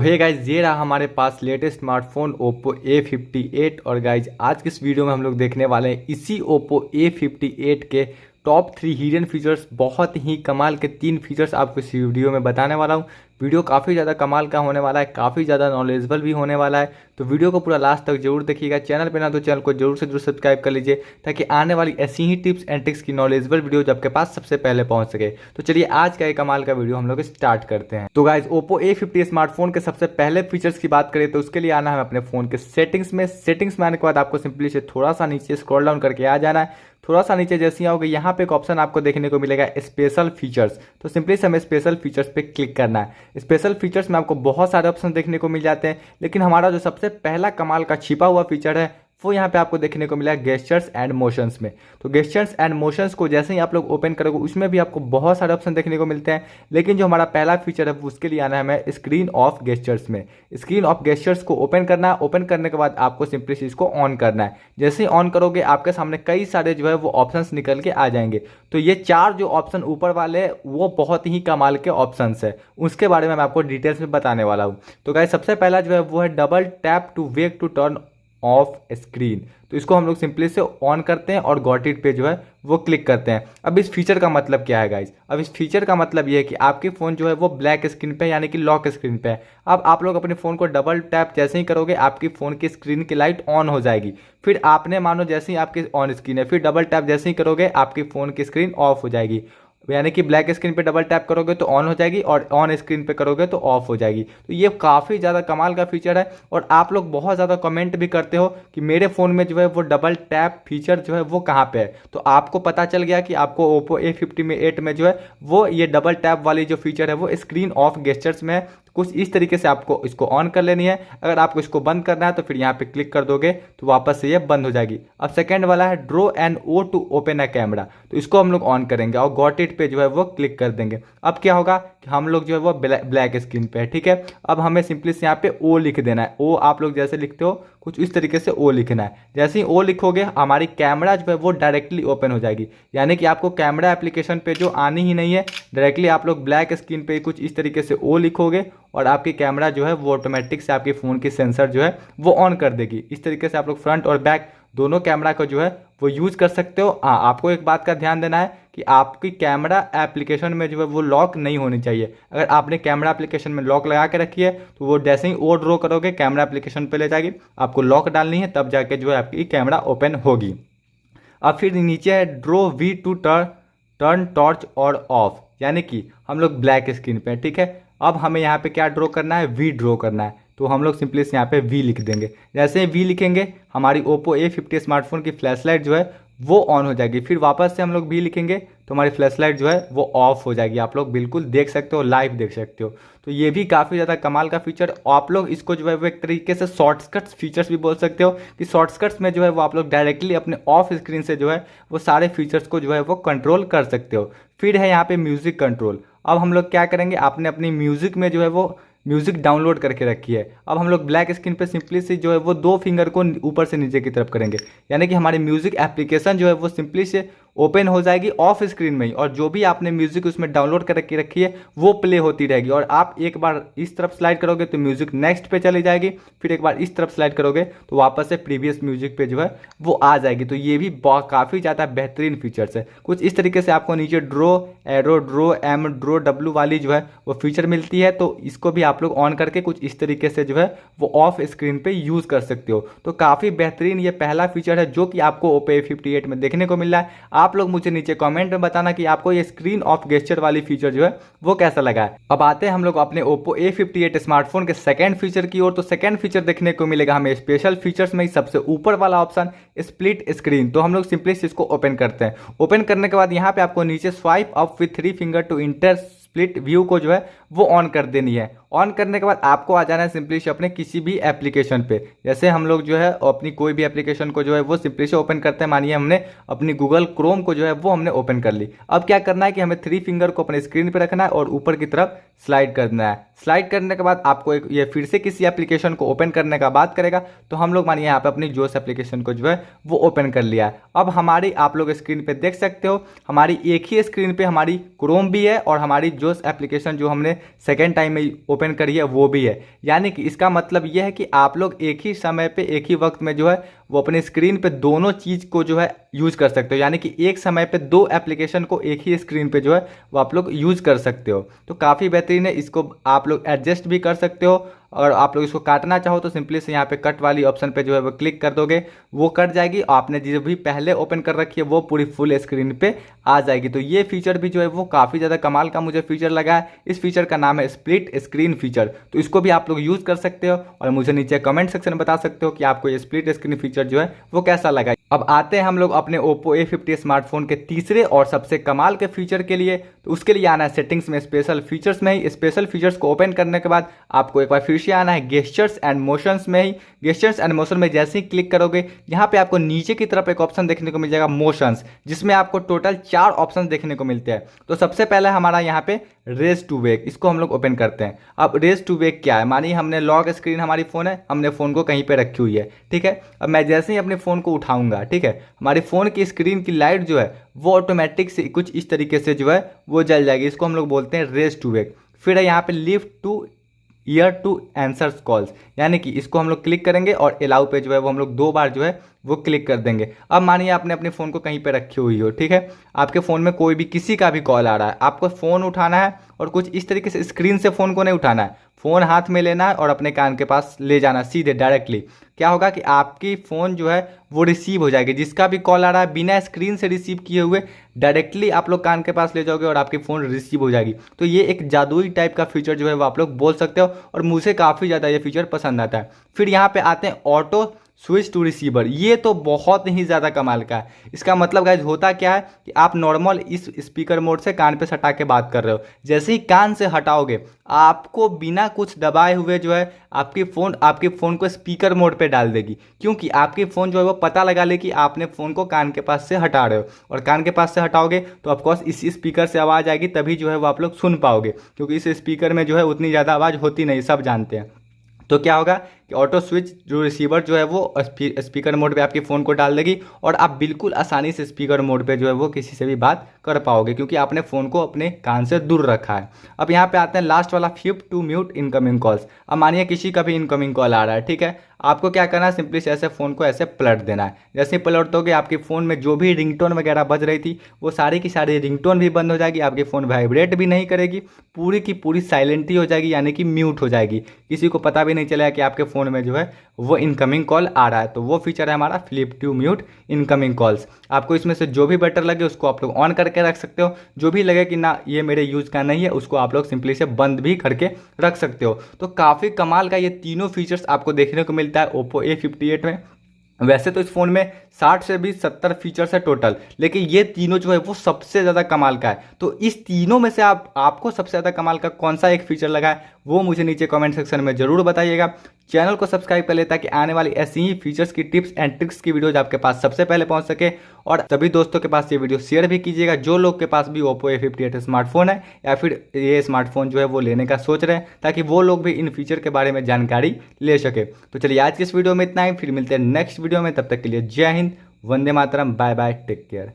Hey guys, ये रहा हमारे पास लेटेस्ट स्मार्टफोन Oppo A58। और गाइज आज के इस वीडियो में हम लोग देखने वाले हैं इसी Oppo A58 के टॉप 3 हिडन फीचर्स। बहुत ही कमाल के 3 फीचर्स आपको इस वीडियो में बताने वाला हूँ। वीडियो काफ़ी ज़्यादा कमाल का होने वाला है, काफ़ी ज़्यादा नॉलेजेबल भी होने वाला है, तो वीडियो को पूरा लास्ट तक जरूर देखिएगा। चैनल पे ना तो चैनल को जरूर से जरूर सब्सक्राइब कर लीजिए ताकि आने वाली ऐसी ही टिप्स एंड ट्रिक्स की नॉलेजेबल वीडियो जब आपके पास सबसे पहले पहुंच सके। तो चलिए आज का ये कमाल का वीडियो हम लोग स्टार्ट करते हैं। तो गाइज Oppo A50 स्मार्टफोन के सबसे पहले फीचर्स की बात करें तो उसके लिए आना है अपने फ़ोन के सेटिंग्स में। सेटिंग्स में आने के बाद आपको सिंपली से थोड़ा सा नीचे स्क्रॉल डाउन करके आ जाना है। थोड़ा सा नीचे जैसे ही आओगे यहाँ पे एक ऑप्शन आपको देखने को मिलेगा स्पेशल फीचर्स। तो सिंपली से हमें स्पेशल फीचर्स पे क्लिक करना है। स्पेशल फीचर्स में आपको बहुत सारे ऑप्शन देखने को मिल जाते हैं, लेकिन हमारा जो सबसे पहला कमाल का छिपा हुआ फीचर है वो यहाँ पे आपको देखने को मिला है गेस्चर्स एंड मोशंस में। तो गेस्चर्स एंड मोशंस को जैसे ही आप लोग ओपन करोगे उसमें भी आपको बहुत सारे ऑप्शन देखने को मिलते हैं, लेकिन जो हमारा पहला फीचर है उसके लिए आना है हमें स्क्रीन ऑफ गेस्चर्स में। स्क्रीन ऑफ गेस्चर्स को ओपन करना है। ओपन करने के बाद आपको सिंपली इसको ऑन करना है। जैसे ही ऑन करोगे आपके सामने कई सारे जो है वो ऑप्शन निकल के आ जाएंगे। तो ये 4 जो ऑप्शन ऊपर वाले वो बहुत ही कमाल के ऑप्शन है, उसके बारे में मैं आपको डिटेल्स में बताने वाला हूँ। तो गाइस सबसे पहला जो है वो है double tap to wake to turn off screen. तो इसको हम लोग सिंपली से ऑन करते हैं और गॉट इट पे जो है वो क्लिक करते हैं। अब इस फीचर का मतलब क्या है गाइज? अब इस फीचर का मतलब ये है कि आपकी फ़ोन जो है वो ब्लैक स्क्रीन पे यानी कि लॉक स्क्रीन पे है। अब आप लोग अपने फ़ोन को डबल टैप जैसे ही करोगे आपकी फ़ोन की स्क्रीन की लाइट ऑन हो जाएगी। फिर आपने मानो जैसे ही आपकी ऑन स्क्रीन है, फिर डबल टैप जैसे ही करोगे आपकी फ़ोन की स्क्रीन ऑफ हो जाएगी। यानी कि ब्लैक स्क्रीन पे डबल टैप करोगे तो ऑन हो जाएगी और ऑन स्क्रीन पे करोगे तो ऑफ हो जाएगी। तो ये काफ़ी ज़्यादा कमाल का फीचर है। और आप लोग बहुत ज़्यादा कमेंट भी करते हो कि मेरे फ़ोन में जो है वो डबल टैप फीचर जो है वो कहाँ पे है। तो आपको पता चल गया कि आपको Oppo A58 में जो है वो ये डबल टैप वाली जो फीचर है वो स्क्रीन ऑफ गेस्चर्स में है। कुछ इस तरीके से आपको इसको ऑन कर लेनी है। अगर आपको इसको बंद करना है तो फिर यहाँ पे क्लिक कर दोगे तो वापस से ये बंद हो जाएगी। अब सेकंड वाला है draw an O to open a camera. तो इसको हम लोग ऑन करेंगे और गॉट इट पे जो है वो क्लिक कर देंगे। अब क्या होगा कि हम लोग जो है वो ब्लैक स्क्रीन पे है, ठीक है। अब हमें सिंपली से यहाँ पे ओ लिख देना है। ओ आप लोग जैसे लिखते हो कुछ इस तरीके से ओ लिखना है। जैसे ही ओ लिखोगे हमारी कैमरा जो है वो डायरेक्टली ओपन हो जाएगी। यानी कि आपको कैमरा एप्लीकेशन पे जो आनी ही नहीं है, डायरेक्टली आप लोग ब्लैक स्क्रीन पे कुछ इस तरीके से ओ लिखोगे और आपकी कैमरा जो है वो ऑटोमेटिक से आपके फ़ोन की सेंसर जो है वो ऑन कर देगी। इस तरीके से आप लोग फ्रंट और बैक दोनों कैमरा को जो है वो यूज़ कर सकते हो। हाँ, आपको एक बात का ध्यान देना है कि आपकी कैमरा एप्लीकेशन में जो है वो लॉक नहीं होनी चाहिए। अगर आपने कैमरा एप्लीकेशन में लॉक लगा के रखी है तो वो जैसे ही ओ ड्रॉ करोगे कैमरा एप्लीकेशन पे ले जाएगी। आपको लॉक डालनी है तब जाके जो है आपकी कैमरा ओपन होगी। अब फिर नीचे है draw V to turn torch और ऑफ, यानी कि हम लोग ब्लैक स्क्रीन पे, ठीक है। अब हमें यहाँ पे क्या ड्रॉ करना है? वी ड्रॉ करना है। तो हम लोग सिंपली से यहाँ पे वी लिख देंगे। जैसे ही वी लिखेंगे हमारी Oppo A50 स्मार्टफोन की फ्लैश लाइट जो है वो ऑन हो जाएगी। फिर वापस से हम लोग वी लिखेंगे तो हमारी फ्लैश लाइट जो है वो ऑफ हो जाएगी। आप लोग बिल्कुल देख सकते हो, लाइव देख सकते हो। तो ये भी काफ़ी ज़्यादा कमाल का फीचर। आप लोग इसको जो है वो एक तरीके से शॉर्टकट्स फीचर्स भी बोल सकते हो कि शॉर्टकट्स में जो है वो आप लोग डायरेक्टली अपने ऑफ स्क्रीन से जो है वो सारे फीचर्स को जो है वो कंट्रोल कर सकते हो। फिर है यहाँ पे म्यूज़िक कंट्रोल। अब हम लोग क्या करेंगे, आपने अपनी म्यूज़िक में जो है वो म्यूज़िक डाउनलोड करके रखी है। अब हम लोग ब्लैक स्क्रीन पे सिंपली से जो है वो 2 फिंगर को ऊपर से नीचे की तरफ करेंगे, यानी कि हमारी म्यूज़िक एप्लीकेशन जो है वो सिंपली से ओपन हो जाएगी ऑफ स्क्रीन में ही। और जो भी आपने म्यूज़िक उसमें डाउनलोड करके रखी है वो प्ले होती रहेगी। और आप एक बार इस तरफ स्लाइड करोगे तो म्यूज़िक नेक्स्ट पे चली जाएगी, फिर एक बार इस तरफ स्लाइड करोगे तो वापस से प्रीवियस म्यूज़िक पे जो है वो आ जाएगी। तो ये भी काफ़ी ज़्यादा बेहतरीन फीचर्स है। कुछ इस तरीके से आपको नीचे draw, arrow, draw, M, draw, W वाली जो है वो फीचर मिलती है। तो इसको भी आप लोग ऑन करके कुछ इस तरीके से जो है वो ऑफ स्क्रीन पे यूज़ कर सकते हो। तो काफ़ी बेहतरीन ये पहला फीचर है जो कि आपको Oppo A58 में देखने को मिल रहा है। आप लोग मुझे नीचे कमेंट में बताना कि आपको ये स्क्रीन ऑफ गेस्चर वाली फीचर जो है वो कैसा लगा है। अब आते हैं हम लोग अपने Oppo A58 स्मार्टफोन के सेकंड फीचर की ओर। तो सेकंड फीचर देखने को मिलेगा हमें स्पेशल फीचर्स में ही सबसे ऊपर वाला ऑप्शन स्प्लिट स्क्रीन। तो हम लोग सिंपली इसको ओपन करते हैं। ओपन करने के बाद यहाँ पे आपको नीचे swipe up with 3 finger to enter split view को जो है वो ऑन कर देनी है। ऑन करने के बाद आपको आ जाना है सिंपली से अपने किसी भी एप्लीकेशन पे। जैसे हम लोग जो है अपनी कोई भी एप्लीकेशन को जो है वो सिंपली से ओपन करते हैं। मानिए हमने अपनी गूगल क्रोम को जो है वो हमने ओपन कर ली। अब क्या करना है कि हमें 3 फिंगर को अपने स्क्रीन पे रखना है और ऊपर की तरफ स्लाइड करना है। स्लाइड करने के बाद आपको एक ये फिर से किसी एप्लीकेशन को ओपन करने का बात करेगा। तो हम लोग मानिए यहाँ पे अपनी जोश एप्लीकेशन को जो है वो ओपन कर लिया है। अब हमारी आप लोग स्क्रीन पे देख सकते हो हमारी एक ही स्क्रीन पे हमारी क्रोम भी है और हमारी ब्राउजर्स एप्लीकेशन जो हमने सेकेंड टाइम में ओपन करी है वो भी है। यानी कि इसका मतलब ये है कि आप लोग एक ही समय पे एक ही वक्त में जो है वो अपने स्क्रीन पे दोनों चीज़ को जो है यूज़ कर सकते हो। यानी कि एक समय पे दो एप्लीकेशन को एक ही स्क्रीन पे जो है वो आप लोग यूज़ कर सकते हो। तो काफ़ी बेहतरीन है, इसको आप लोग एडजस्ट भी कर सकते हो। और आप लोग इसको काटना चाहो तो सिंपली से यहाँ पे कट वाली ऑप्शन पे जो है वो क्लिक कर दोगे, वो कट जाएगी। आपने जो भी पहले ओपन कर रखी है वो पूरी फुल स्क्रीन पे आ जाएगी। तो ये फीचर भी जो है वो काफ़ी ज़्यादा कमाल का मुझे फीचर लगा है। इस फीचर का नाम है स्प्लिट स्क्रीन फीचर। तो इसको भी आप लोग यूज़ कर सकते हो और मुझे नीचे कमेंट सेक्शन में बता सकते हो कि आपको ये स्प्लिट स्क्रीन फीचर जो है वो कैसा लगा। अब आते हैं हम लोग अपने Oppo A50 स्मार्टफोन के तीसरे और सबसे कमाल के फीचर के लिए। तो उसके लिए आना है सेटिंग्स में, स्पेशल फीचर्स में ही। स्पेशल फीचर्स को ओपन करने के बाद आपको एक बार फिर से आना है गेस्चर्स एंड मोशंस में ही। गेस्चर्स एंड मोशन में जैसे ही क्लिक करोगे यहाँ पे आपको नीचे की तरफ एक ऑप्शन देखने को मिल जाएगा मोशंस, जिसमें आपको टोटल 4 ऑप्शन देखने को मिलते हैं। तो सबसे पहले हमारा यहाँ पे रेज टू वेक, इसको हम लोग ओपन करते हैं। अब रेज टू वेक क्या है, मानिए हमने लॉक स्क्रीन हमारी फ़ोन है, हमने फ़ोन को कहीं पे रखी हुई है, ठीक है। अब मैं जैसे ही अपने फ़ोन को उठाऊंगा, ठीक है, हमारे फ़ोन की स्क्रीन की लाइट जो है वो ऑटोमेटिक से कुछ इस तरीके से जो है वो जल जाएगी। इसको हम लोग बोलते हैं रेज टू वेक। फिर है यहाँ पे lift two year two answers calls, यानी कि इसको हम लोग क्लिक करेंगे और अलाउ पे जो है वो हम लोग 2 बार जो है वो क्लिक कर देंगे। अब मानिए आपने अपने फ़ोन को कहीं पे रखी हुई हो, ठीक है, आपके फ़ोन में कोई भी किसी का भी कॉल आ रहा है, आपको फ़ोन उठाना है और कुछ इस तरीके से स्क्रीन से फ़ोन को नहीं उठाना है, फ़ोन हाथ में लेना है और अपने कान के पास ले जाना सीधे डायरेक्टली। क्या होगा कि आपकी फ़ोन जो है वो रिसीव हो जाएगी, जिसका भी कॉल आ रहा है बिना स्क्रीन से रिसीव किए हुए डायरेक्टली आप लोग कान के पास ले जाओगे और आपकी फ़ोन रिसीव हो जाएगी। तो ये एक जादुई टाइप का फीचर जो है वो आप लोग बोल सकते हो और मुझे काफ़ी ज़्यादा ये फीचर पसंद आता है। फिर यहाँ पे आते हैं ऑटो स्विच टू रिसीवर। ये तो बहुत ही ज़्यादा कमाल का है। इसका मतलब गाइस होता क्या है कि आप नॉर्मल इस स्पीकर मोड से कान पे सटा के बात कर रहे हो, जैसे ही कान से हटाओगे आपको बिना कुछ दबाए हुए जो है आपके फ़ोन को स्पीकर मोड पे डाल देगी, क्योंकि आपकी फ़ोन जो है वो पता लगा ले कि आपने फ़ोन को कान के पास से हटा रहे हो। और कान के पास से हटाओगे तो ऑफकोर्स इसी स्पीकर से आवाज़ आएगी, तभी जो है वो आप लोग सुन पाओगे, क्योंकि इस स्पीकर में जो है उतनी ज़्यादा आवाज़ होती नहीं, सब जानते हैं। तो क्या होगा कि ऑटो स्विच जो रिसीवर जो है वो स्पीकर मोड पे आपके फ़ोन को डाल देगी और आप बिल्कुल आसानी से स्पीकर मोड पे जो है वो किसी से भी बात कर पाओगे, क्योंकि आपने फ़ोन को अपने कान से दूर रखा है। अब यहाँ पे आते हैं लास्ट वाला flip to mute incoming calls. अब मानिए किसी का भी इनकमिंग कॉल आ रहा है, ठीक है, आपको क्या करना है, सिंपली से ऐसे फ़ोन को ऐसे पलट देना है। जैसे ही पलट दोगे आपके फ़ोन में जो भी रिंगटोन वगैरह बज रही थी वो सारी की सारी रिंगटोन भी बंद हो जाएगी, आपकी फ़ोन वाइब्रेट भी नहीं करेगी, पूरी की पूरी साइलेंट ही हो जाएगी, यानी कि म्यूट हो जाएगी। किसी को पता भी नहीं चलेगा कि आपके फ़ोन में जो है वो इनकमिंग कॉल आ रहा है। तो वो फीचर है हमारा flip to mute incoming calls. आपको इसमें से जो भी बेटर लगे उसको आप लोग ऑन करके रख सकते हो, जो भी लगे कि ना ये मेरे यूज़ का नहीं है उसको आप लोग सिंपली से बंद भी करके रख सकते हो। तो काफ़ी कमाल का ये तीनों फीचर्स आपको देखने को मिलता है Oppo A58 में। वैसे तो इस फ़ोन में 60 से भी 70 फीचर्स है टोटल, लेकिन ये तीनों जो है वो सबसे ज़्यादा कमाल का है। तो इस तीनों में से आपको सबसे ज़्यादा कमाल का कौन सा एक फीचर लगा है वो मुझे नीचे कमेंट सेक्शन में ज़रूर बताइएगा। चैनल को सब्सक्राइब कर ले ताकि आने वाली ऐसी ही फीचर्स की टिप्स एंड ट्रिक्स की वीडियोज आपके पास सबसे पहले पहुंच सके। और सभी दोस्तों के पास ये वीडियो शेयर भी कीजिएगा जो लोग के पास भी Oppo A58 स्मार्टफोन है या फिर ये स्मार्टफोन जो है वो लेने का सोच रहे हैं, ताकि वो लोग भी इन फीचर के बारे में जानकारी ले सके। तो चलिए आज की इस वीडियो में इतना ही, फिर मिलते हैं नेक्स्ट वीडियो में। तब तक के लिए जय Hind, Vande Mataram, bye bye, take care.